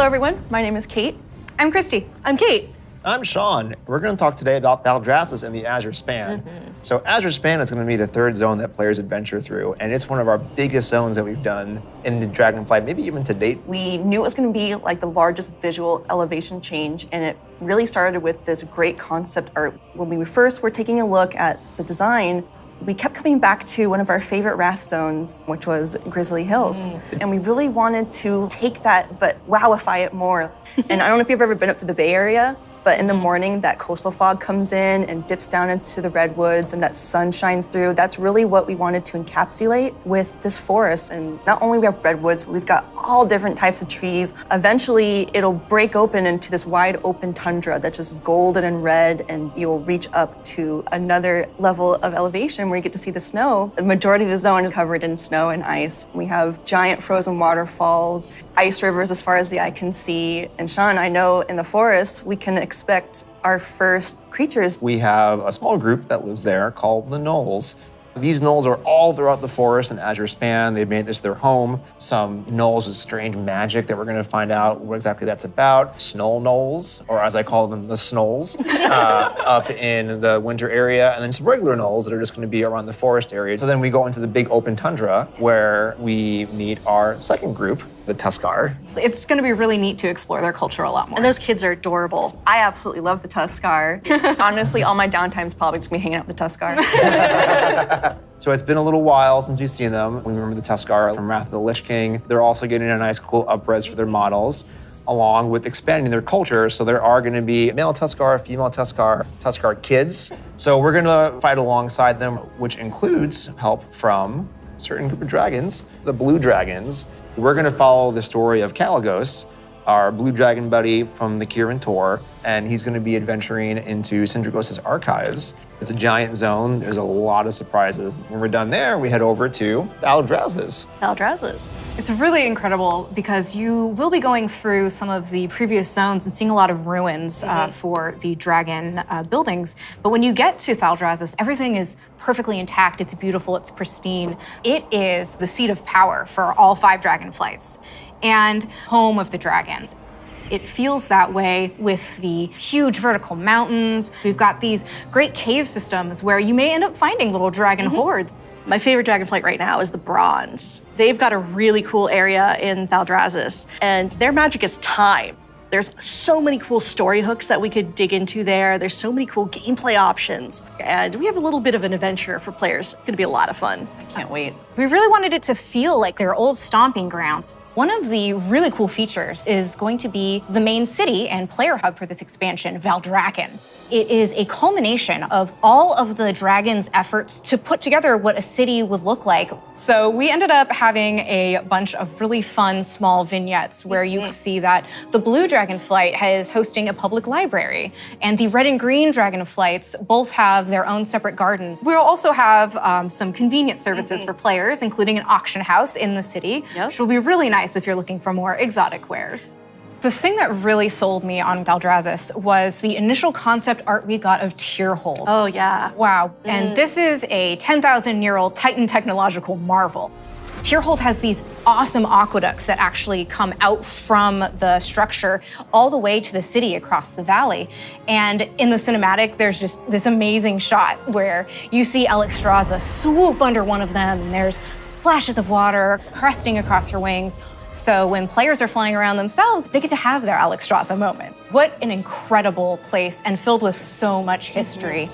Hello, everyone. My name is Kate. I'm Christy. I'm Kate. I'm Sean. We're going to talk today about Thaldraszus and the Azure Span. So Azure Span is going to be the third zone that players adventure through, and it's one of our biggest zones that we've done in the Dragonflight, maybe even to date. We knew it was going to be like the largest visual elevation change, and it really started with this great concept art. When we first were taking a look at the design, we kept coming back to one of our favorite Wrath zones, which was Grizzly Hills. And we really wanted to take that, but wowify it more. And I don't know if you've ever been up to the Bay Area, but in the morning, that coastal fog comes in and dips down into the redwoods and that sun shines through. That's really what we wanted to encapsulate with this forest. And not only we have redwoods, but we've got all different types of trees. Eventually, it'll break open into this wide open tundra that's just golden and red, and you'll reach up to another level of elevation where you get to see the snow. The majority of the zone is covered in snow and ice. We have giant frozen waterfalls, ice rivers as far as the eye can see. And Sean, I know in the forest, we can expect our first creatures. We have a small group that lives there called the Knolls. These Knolls are all throughout the forest and Azure Span. They've made this their home. Some Knolls with strange magic that we're going to find out what exactly that's about. Snow Knolls, or as I call them, the Snolls, up in the winter area. And then some regular Knolls that are just going to be around the forest area. So then we go into the big open tundra where we meet our second group, the Tuskar. It's going to be really neat to explore their culture a lot more. And those kids are adorable. I absolutely love the Tuskar. Honestly, all my downtime is probably just me hanging out with the Tuskar. So it's been a little while since we've seen them. We remember the Tuskar from Wrath of the Lich King. They're also getting a nice, cool up-res for their models, along with expanding their culture. So there are going to be male Tuskar, female Tuskar, Tuskar kids. So we're going to fight alongside them, which includes help from a certain group of dragons, the blue dragons. We're going to follow the story of Kalagos, our blue dragon buddy from the Kirin Tor, and he's going to be adventuring into Sindragos' archives. It's a giant zone. There's a lot of surprises. When we're done there, we head over to Thaldraszus. Thaldraszus. It's really incredible because you will be going through some of the previous zones and seeing a lot of ruins for the dragon buildings. But when you get to Thaldraszus, everything is perfectly intact. It's beautiful. It's pristine. It is the seat of power for all 5 Dragonflights and home of the dragons. It feels that way with the huge vertical mountains. We've got these great cave systems where you may end up finding little dragon hordes. My favorite Dragonflight right now is the Bronze. They've got a really cool area in Thaldraszus, and their magic is time. There's so many cool story hooks that we could dig into there. There's so many cool gameplay options. And we have a little bit of an adventure for players. It's gonna be a lot of fun. I can't wait. We really wanted it to feel like their old stomping grounds. One of the really cool features is going to be the main city and player hub for this expansion, Valdrakken. It is a culmination of all of the dragon's efforts to put together what a city would look like. So we ended up having a bunch of really fun small vignettes where you see that the blue Dragonflight is hosting a public library, and the red and green Dragonflights both have their own separate gardens. We'll also have some convenience services for players, including an auction house in the city, which will be really nice if you're looking for more exotic wares. The thing that really sold me on Thaldraszus was the initial concept art we got of Tierhold. Oh, yeah. Wow. And this is a 10,000-year-old Titan technological marvel. Tierhold has these awesome aqueducts that actually come out from the structure all the way to the city across the valley. And in the cinematic, there's just this amazing shot where you see Alexstrasza swoop under one of them, and there's splashes of water cresting across her wings. So when players are flying around themselves, they get to have their Alexstrasza moment. What an incredible place, and filled with so much history.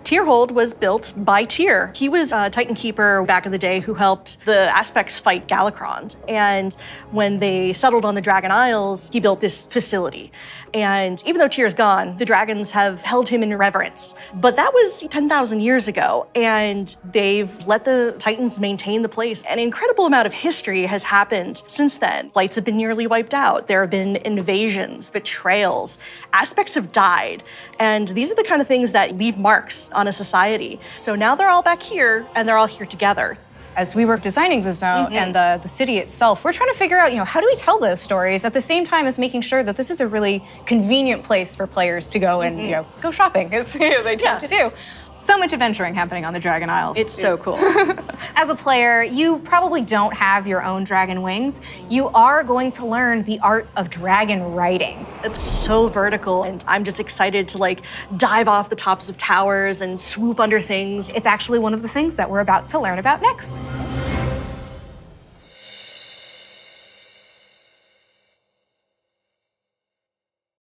Tierhold was built by Tyr. He was a Titan Keeper back in the day who helped the Aspects fight Galakrond. And when they settled on the Dragon Isles, he built this facility. And even though Tyr's gone, the dragons have held him in reverence. But that was 10,000 years ago, and they've let the Titans maintain the place. An incredible amount of history has happened since then. Flights have been nearly wiped out. There have been invasions, betrayals. Aspects have died. And these are the kind of things that leave marks on a society. So now they're all back here, and they're all here together. As we were designing the zone and the city itself, we're trying to figure out, how do we tell those stories at the same time as making sure that this is a really convenient place for players to go and, go shopping, as they tend to do. So much adventuring happening on the Dragon Isles. It's so cool. As a player, you probably don't have your own dragon wings. You are going to learn the art of dragon riding. It's so vertical, and I'm just excited to like dive off the tops of towers and swoop under things. It's actually one of the things that we're about to learn about next.